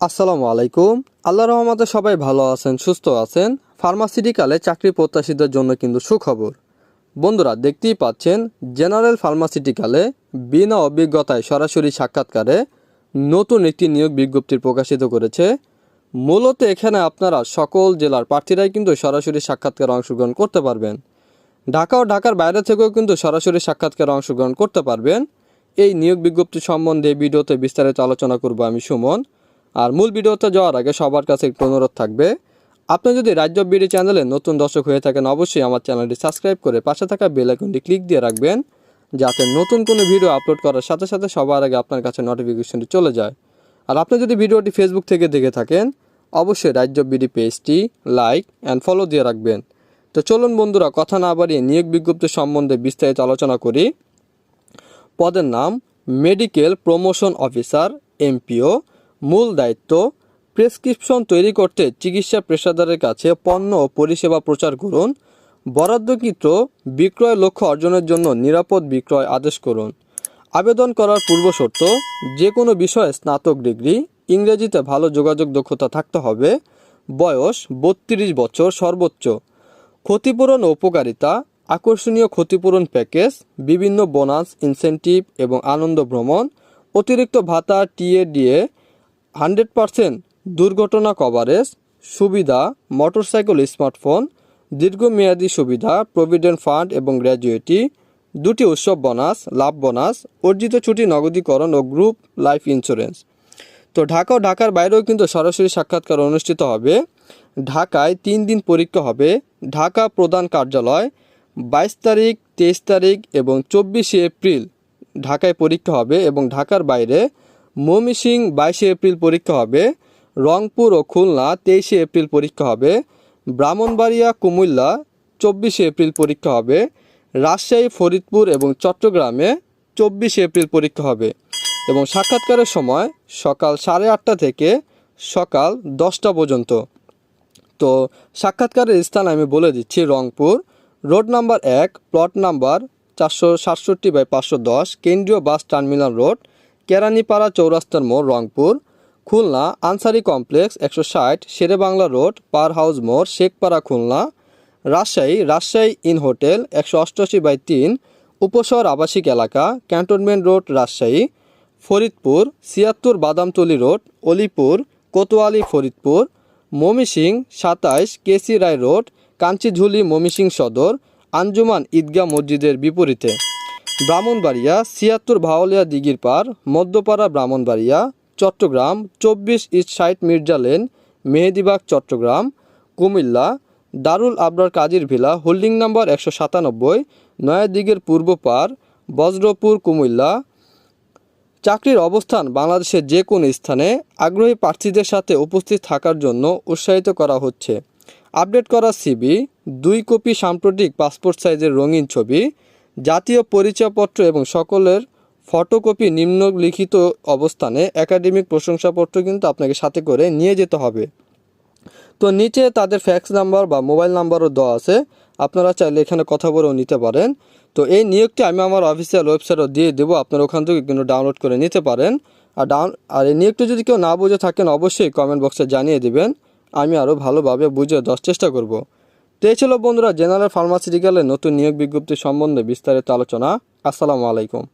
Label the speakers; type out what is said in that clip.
Speaker 1: আসসালামু আলাইকুম। আল্লাহর রহমতে সবাই ভালো আছেন, সুস্থ আছেন। ফার্মাসিউটিক্যালে চাকরি প্রত্যাশীদের জন্য কিন্তু সুখবর। বন্ধুরা, দেখতেই পাচ্ছেন জেনারেল ফার্মাসিউটিক্যালে বিনা অভিজ্ঞতায় সরাসরি সাক্ষাৎকারে নতুন একটি নিয়োগ বিজ্ঞপ্তি প্রকাশিত করেছে। মূলত এখানে আপনারা সকল জেলার প্রার্থীরাই কিন্তু সরাসরি সাক্ষাৎকারে অংশগ্রহণ করতে পারবেন। ঢাকা ও ঢাকার বাইরে থেকেও কিন্তু সরাসরি সাক্ষাৎকারে অংশগ্রহণ করতে পারবেন। এই নিয়োগ বিজ্ঞপ্তি সম্বন্ধে ভিডিওতে বিস্তারিত আলোচনা করব আমি সুমন। আর মূল ভিডিওতে যাওয়ার আগে সবার কাছে একটু অনুরোধ থাকবে, আপনি যদি রাজ্য বিডি চ্যানেলে নতুন দর্শক হয়ে থাকেন অবশ্যই আমার চ্যানেলটি সাবস্ক্রাইব করে পাশে থাকা বেল আইকনটি ক্লিক দিয়ে রাখবেন, যাতে নতুন কোনো ভিডিও আপলোড করার সাথে সাথে সবার আগে আপনার কাছে নোটিফিকেশনটি চলে যায়। আর আপনি যদি ভিডিওটি ফেসবুক থেকে দেখে থাকেন অবশ্যই রাজ্য বিডি পেজটি লাইক অ্যান্ড ফলো দিয়ে রাখবেন। তো চলুন বন্ধুরা, কথা না বাড়িয়ে নিয়োগ বিজ্ঞপ্তি সম্বন্ধে বিস্তারিত আলোচনা করি। পদের নাম মেডিকেল প্রমোশন অফিসার, এমপিও। মূল দায়িত্ব প্রেসক্রিপশন তৈরি করতে চিকিৎসা পেশাদারের কাছে পণ্য ও পরিষেবা প্রচার করুন। বরাদ্দকৃত বিক্রয় লক্ষ্য অর্জনের জন্য নিরাপদ বিক্রয় আদেশ করুন। আবেদন করার পূর্বশর্ত যে কোনো বিষয়ে স্নাতক ডিগ্রি, ইংরেজিতে ভালো যোগাযোগ দক্ষতা থাকতে হবে। বয়স 32 বছর সর্বোচ্চ। ক্ষতিপূরণ ও উপকারিতা আকর্ষণীয় ক্ষতিপূরণ প্যাকেজ, বিভিন্ন বোনাস, ইনসেন্টিভ এবং আনন্দ ভ্রমণ, অতিরিক্ত ভাতা, টিএডিএ, 100% দুর্ঘটনা কভারেজ, সুবিধা মোটরসাইকেল, স্মার্টফোন, দীর্ঘমেয়াদী সুবিধা, প্রভিডেন্ট ফান্ড এবং গ্র্যাজুয়েটি, 2টি উৎসব বোনাস, লাভ বোনাস, অর্জিত ছুটি নগদীকরণ ও গ্রুপ লাইফ ইন্স্যুরেন্স। তো ঢাকা ও ঢাকার বাইরেও কিন্তু সরাসরি সাক্ষাৎকার অনুষ্ঠিত হবে। ঢাকায় 3 দিন পরীক্ষা হবে। ঢাকা প্রধান কার্যালয় 22 তারিখ, 23 তারিখ এবং 24 এপ্রিল ঢাকায় পরীক্ষা হবে এবং ঢাকার বাইরে ময়মনসিংহ 22 এপ্রিল পরীক্ষা হবে। রংপুর ও খুলনা 23 এপ্রিল পরীক্ষা হবে। ব্রাহ্মণবাড়িয়া, কুমিল্লা 24 এপ্রিল পরীক্ষা হবে। রাজশাহী, ফরিদপুর এবং চট্টগ্রামে 24 এপ্রিল পরীক্ষা হবে এবং সাক্ষাৎকারের সময় সকাল 8:30 থেকে সকাল 10টা পর্যন্ত। তো সাক্ষাৎকারের স্থান আমি বলে দিচ্ছি। Rangpur, road number 1, plot number 467/510, কেন্দ্রীয় বাস টার্মিনাল রোড, কেরানীপাড়া চৌরাস্তার মোড়, রংপুর। খুলনা, আনসারি কমপ্লেক্স 160, শেরেবাংলা রোড, পার হাউস মোড়, শেখপাড়া, খুলনা। রাজশাহী ইন হোটেল 188/3, উপশহর আবাসিক এলাকা, cantonment road, Rajshahi. Faridpur 76 Badamtoli road, Olipur, Kotwali, Faridpur. Mymensingh 27 KC Roy road, Kanchijhuli, Mymensingh Sadar, Anjuman Eidgah মসজিদের বিপরীতে। ব্রাহ্মণবাড়িয়া 76 ভাওলিয়া দিঘির পার, Madhyapara, Brahmanbaria. Chattogram 24 east site Mirza lane, Mehedibag, Chattogram. Cumilla Darul Abrar কাজীর ভিলা, হোল্ডিং নাম্বার 197, নয়াদিঘির পূর্ব পার, বজ্রপুর, কুমিল্লা। চাকরির অবস্থান বাংলাদেশের যে কোনো স্থানে। আগ্রহী প্রার্থীদের সাথে উপস্থিত থাকার জন্য উৎসাহিত করা হচ্ছে। আপডেট করা সিভি, 2 কপি সাম্প্রতিক পাসপোর্ট সাইজের রঙিন ছবি, জাতীয় পরিচয়পত্র এবং সকলের ফটোকপি নিম্নলিখিত অবস্থানে একাডেমিক প্রশংসাপত্র কিন্তু আপনাকে সাথে করে নিয়ে যেতে হবে। তো নিচে তাদের ফ্যাক্স নাম্বার বা মোবাইল নাম্বারও দেওয়া আছে, আপনারা চাইলে এখানে কথা বলেও নিতে পারেন। তো এই নিয়োগটি আমি আমার অফিসিয়াল ওয়েবসাইটও দিয়ে দেবো, আপনারা ওখান থেকে কিন্তু ডাউনলোড করে নিতে পারেন। আর এই নিয়োগটি যদি কেউ না বুঝে থাকেন অবশ্যই কমেন্ট বক্সে জানিয়ে দিবেন, আমি আরও ভালোভাবে বুঝে দেওয়ার চেষ্টা করব। তো এই ছিল বন্ধুরা জেনারেল ফার্মাসিউটিক্যালের নতুন নিয়োগ বিজ্ঞপ্তি সম্বন্ধে বিস্তারিত আলোচনা। আসসালামু আলাইকুম।